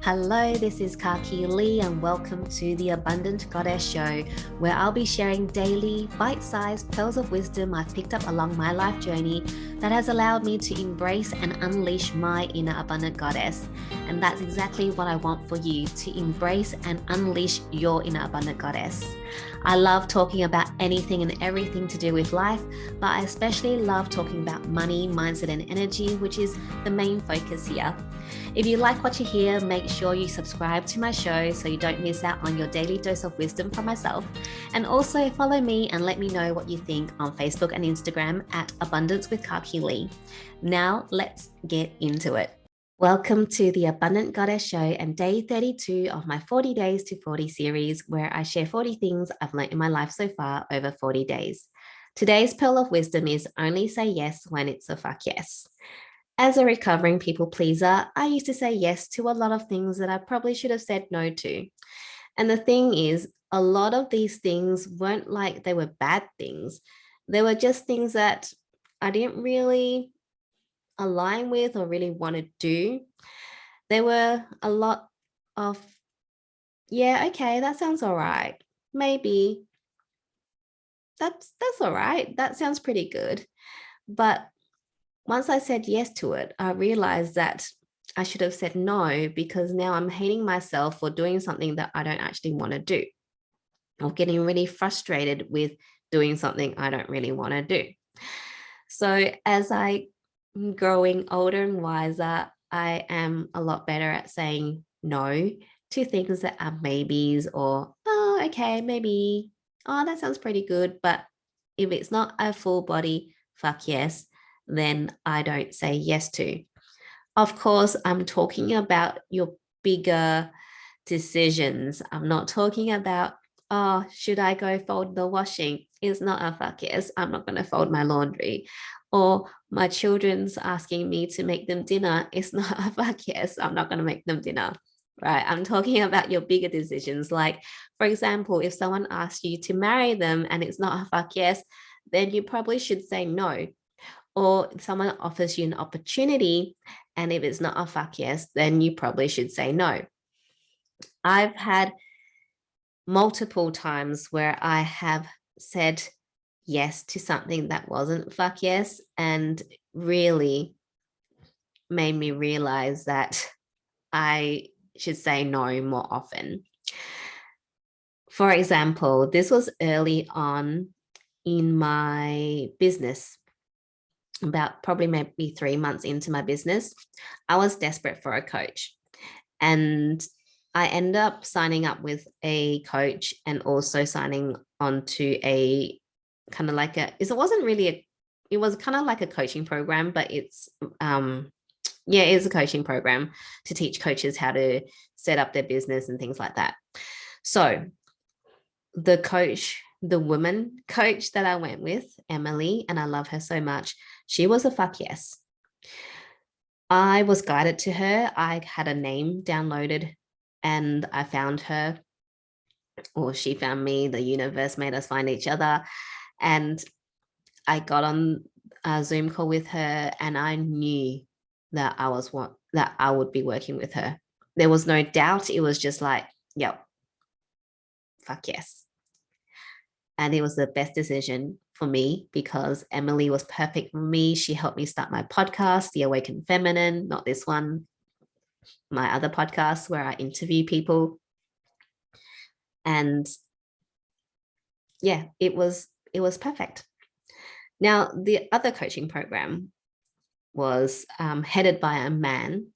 Hello, this is Kaki Lee, and welcome to the Abundant Goddess Show, where I'll be sharing daily, bite sized pearls of wisdom I've picked up along my life journey that has allowed me to embrace and unleash my inner abundant goddess. And that's exactly what I want for you, to embrace and unleash your inner abundant goddess. I love talking about anything and everything to do with life, but I especially love talking about money, mindset, and energy, which is the main focus here. If you like what you hear, make sure you subscribe to my show so you don't miss out on your daily dose of wisdom from myself. And also follow me and let me know what you think on Facebook and Instagram at Abundance with Kaki Lee. Now let's get into it. Welcome to the Abundant Goddess Show and day 32 of my 40 Days to 40 series, where I share 40 things I've learned in my life so far over 40 days. Today's pearl of wisdom is only say yes when it's a fuck yes. As a recovering people pleaser, I used to say yes to a lot of things that I probably should have said no to. And the thing is, a lot of these things weren't like they were bad things. They were just things that I didn't really align with or really want to do. There were a lot of, yeah, okay, that sounds all right. Maybe that's all right. That sounds pretty good. But once I said yes to it, I realized that I should have said no, because now I'm hating myself for doing something that I don't actually want to do, or getting really frustrated with doing something I don't really want to do. So as I'm growing older and wiser, I am a lot better at saying no to things that are maybes, or, oh, okay, maybe, oh, that sounds pretty good. But if it's not a full body fuck yes, then I don't say yes to. Of course, I'm talking about your bigger decisions. I'm not talking about, oh, should I go fold the washing? It's not a fuck yes. I'm not going to fold my laundry. Or my children's asking me to make them dinner. It's not a fuck yes. I'm not going to make them dinner. Right. I'm talking about your bigger decisions. Like, for example, if someone asks you to marry them and it's not a fuck yes, then you probably should say no. Or if someone offers you an opportunity and if it's not a fuck yes, then you probably should say no. I've had multiple times where I have said yes to something that wasn't fuck yes, and really made me realize that I should say no more often. For example, this was early on in my business, about probably maybe 3 months into my business. I was desperate for a coach, and I ended up signing up with a coach and also signing on to a kind of like a, it wasn't really a, it was kind of like a coaching program, but it's, yeah, it is a coaching program to teach coaches how to set up their business and things like that. So the coach, the woman coach that I went with, Emily, and I love her so much, she was a fuck yes. I was guided to her. I had a name downloaded and I found her, or she found me. The universe made us find each other. And I got on a Zoom call with her, and I knew that I would be working with her. There was no doubt. It was just like, yep, fuck yes. And it was the best decision for me because Emily was perfect for me. She helped me start my podcast, The Awakened Feminine, not this one, my other podcast where I interview people. And yeah, it was perfect. Now, the other coaching program was headed by a man.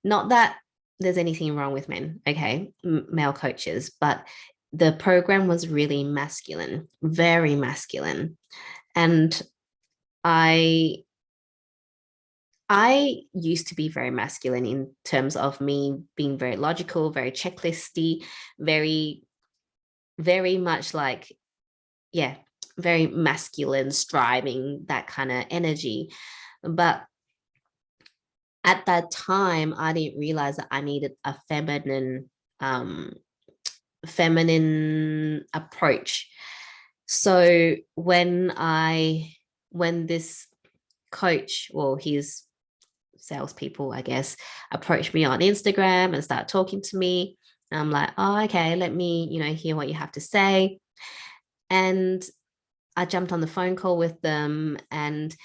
Not that there's anything wrong with men, okay, male coaches, but the program was really masculine, very masculine. And I used to be very masculine in terms of me being very logical, very checklisty, very, very much like, yeah, very masculine, striving, that kind of energy. But at that time, I didn't realize that I needed a feminine approach. So when this coach, well, he's salespeople, I guess, approach me on Instagram and start talking to me. And I'm like, oh, okay, let me, hear what you have to say. And I jumped on the phone call with them, and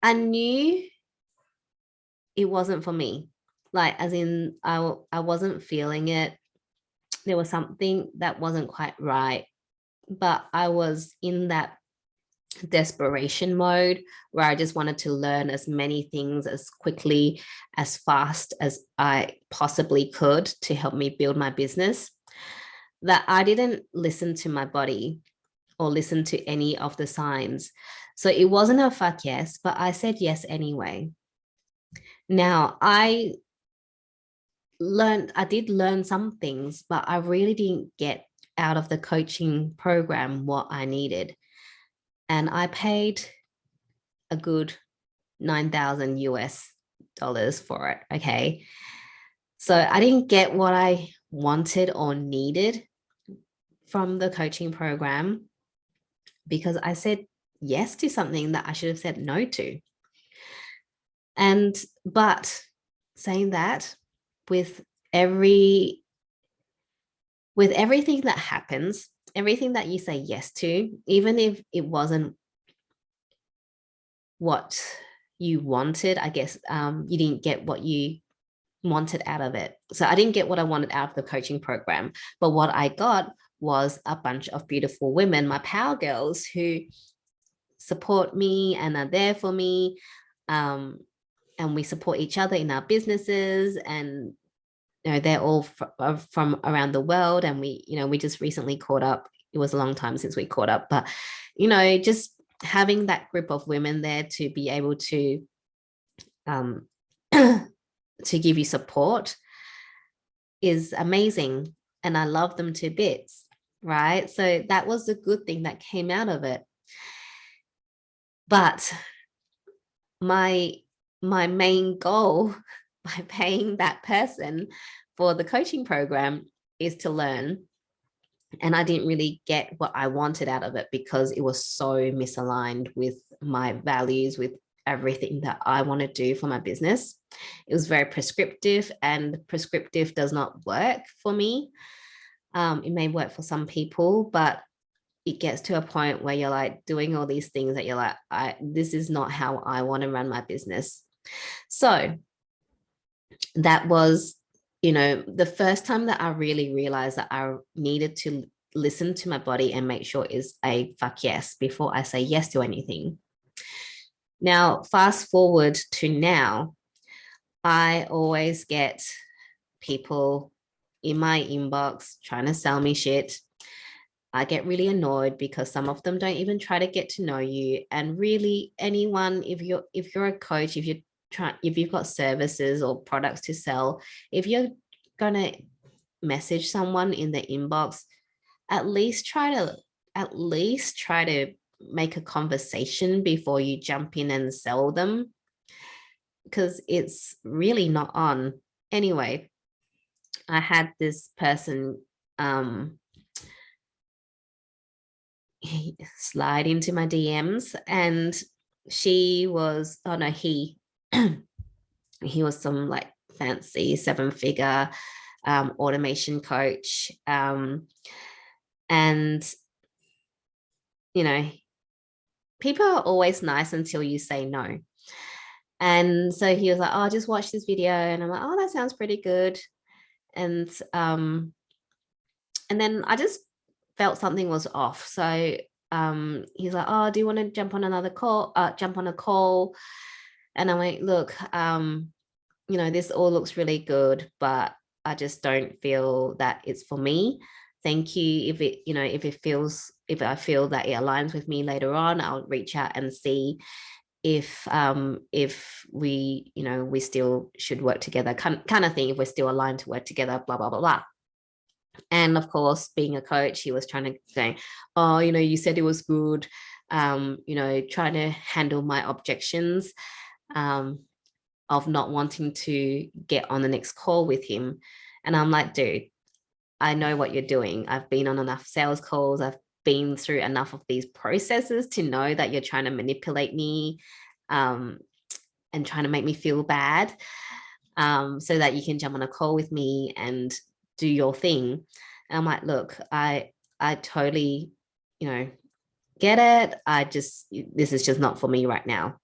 I knew it wasn't for me. Like, as in, I wasn't feeling it. There was something that wasn't quite right, but I was in that desperation mode where I just wanted to learn as many things as quickly, as fast as I possibly could to help me build my business, that I didn't listen to my body or listen to any of the signs. So it wasn't a fuck yes, but I said yes anyway. Now, I did learn some things, but I really didn't get out of the coaching program what I needed. And I paid a good 9,000 US dollars for it. Okay. So I didn't get what I wanted or needed from the coaching program because I said yes to something that I should have said no to. But saying that, with everything that happens, everything that you say yes to, even if it wasn't what you wanted, I guess you didn't get what you wanted out of it. So I didn't get what I wanted out of the coaching program, but what I got was a bunch of beautiful women, my power girls, who support me and are there for me. And we support each other in our businesses, and they're all from around the world, and we just recently caught up. It was a long time since we caught up, but just having that group of women there to be able to to give you support is amazing, and I love them to bits, right? So that was the good thing that came out of it. But my main goal by paying that person for the coaching program is to learn. And I didn't really get what I wanted out of it because it was so misaligned with my values, with everything that I want to do for my business. It was very prescriptive, and prescriptive does not work for me. It may work for some people, but it gets to a point where you're like doing all these things that you're like, this is not how I want to run my business. So that was, the first time that I really realized that I needed to listen to my body and make sure it's a fuck yes before I say yes to anything. Now, fast forward to now, I always get people in my inbox trying to sell me shit. I get really annoyed because some of them don't even try to get to know you. And really, anyone, if you're a coach, if you've got services or products to sell, if you're gonna message someone in the inbox, at least try to make a conversation before you jump in and sell them, because it's really not on. Anyway, I had this person slide into my DMs, and he was some like fancy 7-figure automation coach, and people are always nice until you say no. And so he was like, oh, just watch this video, and I'm like, oh, that sounds pretty good. And then I just felt something was off. So he's like, oh, do you want to jump on a call? And I'm like, look, this all looks really good, but I just don't feel that it's for me. Thank you. If I feel that it aligns with me later on, I'll reach out and see if we we still should work together, kind of thing, if we're still aligned to work together, blah blah blah blah. And of course, being a coach, he was trying to say, oh, you said it was good, trying to handle my objections of not wanting to get on the next call with him. And I'm like, dude, I know what you're doing. I've been on enough sales calls. I've been through enough of these processes to know that you're trying to manipulate me. and trying to make me feel bad, so that you can jump on a call with me and do your thing. And I'm like, look, I totally, get it. This is just not for me right now.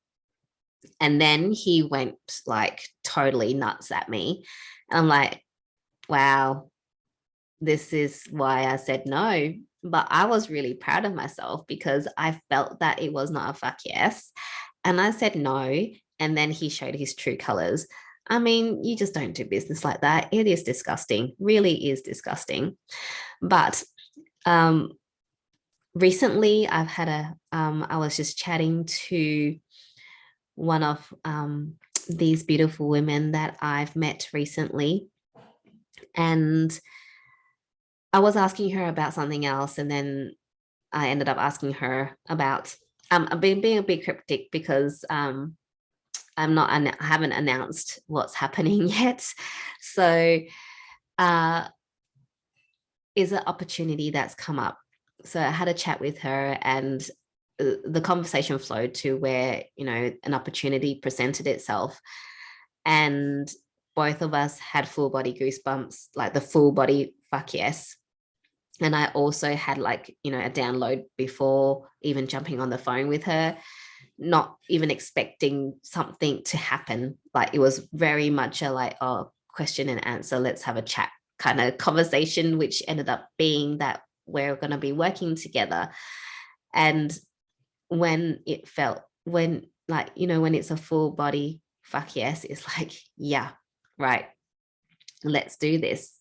And then he went like totally nuts at me. And I'm like, wow, this is why I said no. But I was really proud of myself because I felt that it was not a fuck yes. And I said no. And then he showed his true colors. I mean, you just don't do business like that. It is disgusting, really is disgusting. But recently I was just chatting to one of these beautiful women that I've met recently. And I was asking her about something else. And then I ended up asking her about, I've been being a bit cryptic because I haven't announced what's happening yet. So is an opportunity that's come up. So I had a chat with her, and the conversation flowed to where, an opportunity presented itself. And both of us had full body goosebumps, like the full body fuck yes. And I also had like, a download before even jumping on the phone with her, not even expecting something to happen. Like it was very much a like, oh, question and answer, let's have a chat kind of conversation, which ended up being that we're going to be working together. And when when it's a full body fuck yes, it's like, yeah, right, let's do this.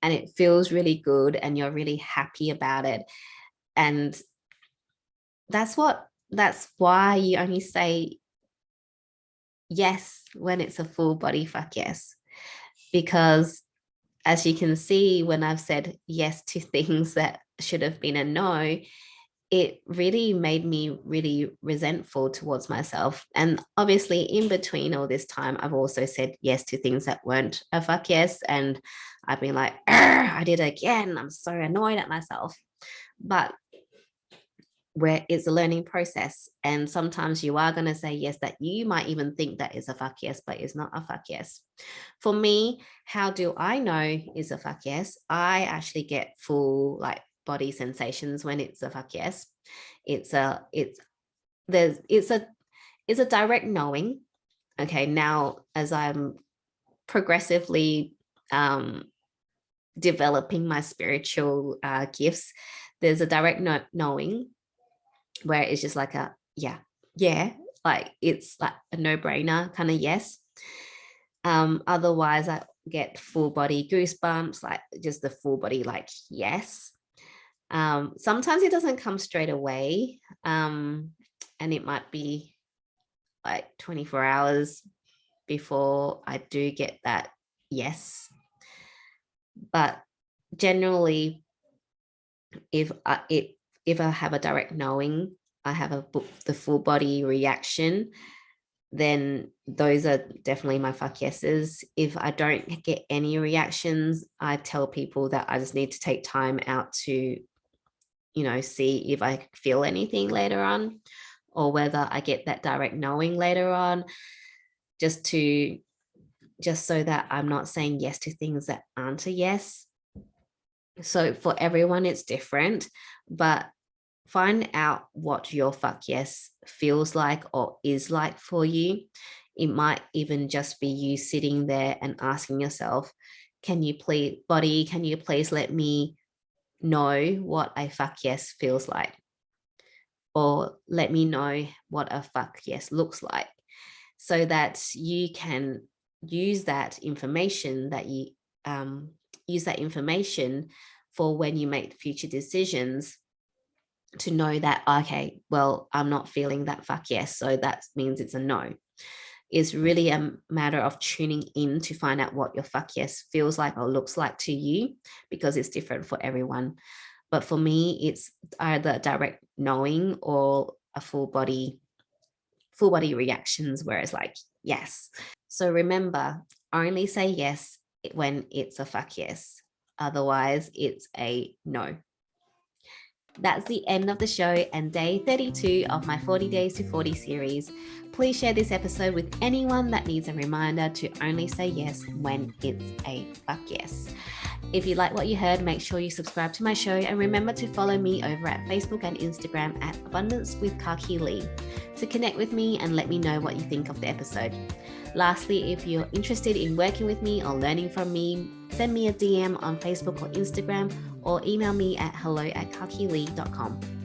And it feels really good and you're really happy about it. And that's why you only say yes when it's a full body fuck yes. Because as you can see, when I've said yes to things that should have been a no, it really made me really resentful towards myself. And obviously in between all this time, I've also said yes to things that weren't a fuck yes. And I've been like, I did it again. I'm so annoyed at myself. But where it's a learning process. And sometimes you are going to say yes that you might even think that is a fuck yes, but it's not a fuck yes. For me, how do I know is a fuck yes? I actually get full like body sensations when it's a fuck yes. It's a direct knowing. Okay, now as I'm progressively developing my spiritual gifts, there's a direct knowing where it's just like a yeah, like it's like a no-brainer kind of yes. Otherwise I get full body goosebumps, like just the full body like yes. Sometimes it doesn't come straight away, and it might be like 24 hours before I do get that yes. But generally, if I have a direct knowing, I have the full body reaction, then those are definitely my fuck yeses. If I don't get any reactions, I tell people that I just need to take time out to, see if I feel anything later on, or whether I get that direct knowing later on, just so that I'm not saying yes to things that aren't a yes. So for everyone, it's different, but find out what your fuck yes feels like or is like for you. It might even just be you sitting there and asking yourself, can you please let me know what a fuck yes feels like? Or let me know what a fuck yes looks like, so that you can use that information for when you make future decisions, to know that, okay, well, I'm not feeling that fuck yes, so that means it's a no. It's really a matter of tuning in to find out what your fuck yes feels like or looks like to you, because it's different for everyone. But for me, it's either direct knowing or a full body reactions where it's like, yes. So remember, only say yes when it's a fuck yes. Otherwise, it's a no. That's the end of the show and day 32 of my 40 Days to 40 series. Please share this episode with anyone that needs a reminder to only say yes when it's a fuck yes. If you like what you heard, make sure you subscribe to my show and remember to follow me over at Facebook and Instagram at Abundance with Kaki Lee to connect with me and let me know what you think of the episode. Lastly, if you're interested in working with me or learning from me, send me a DM on Facebook or Instagram or email me at hello@kakilee.com.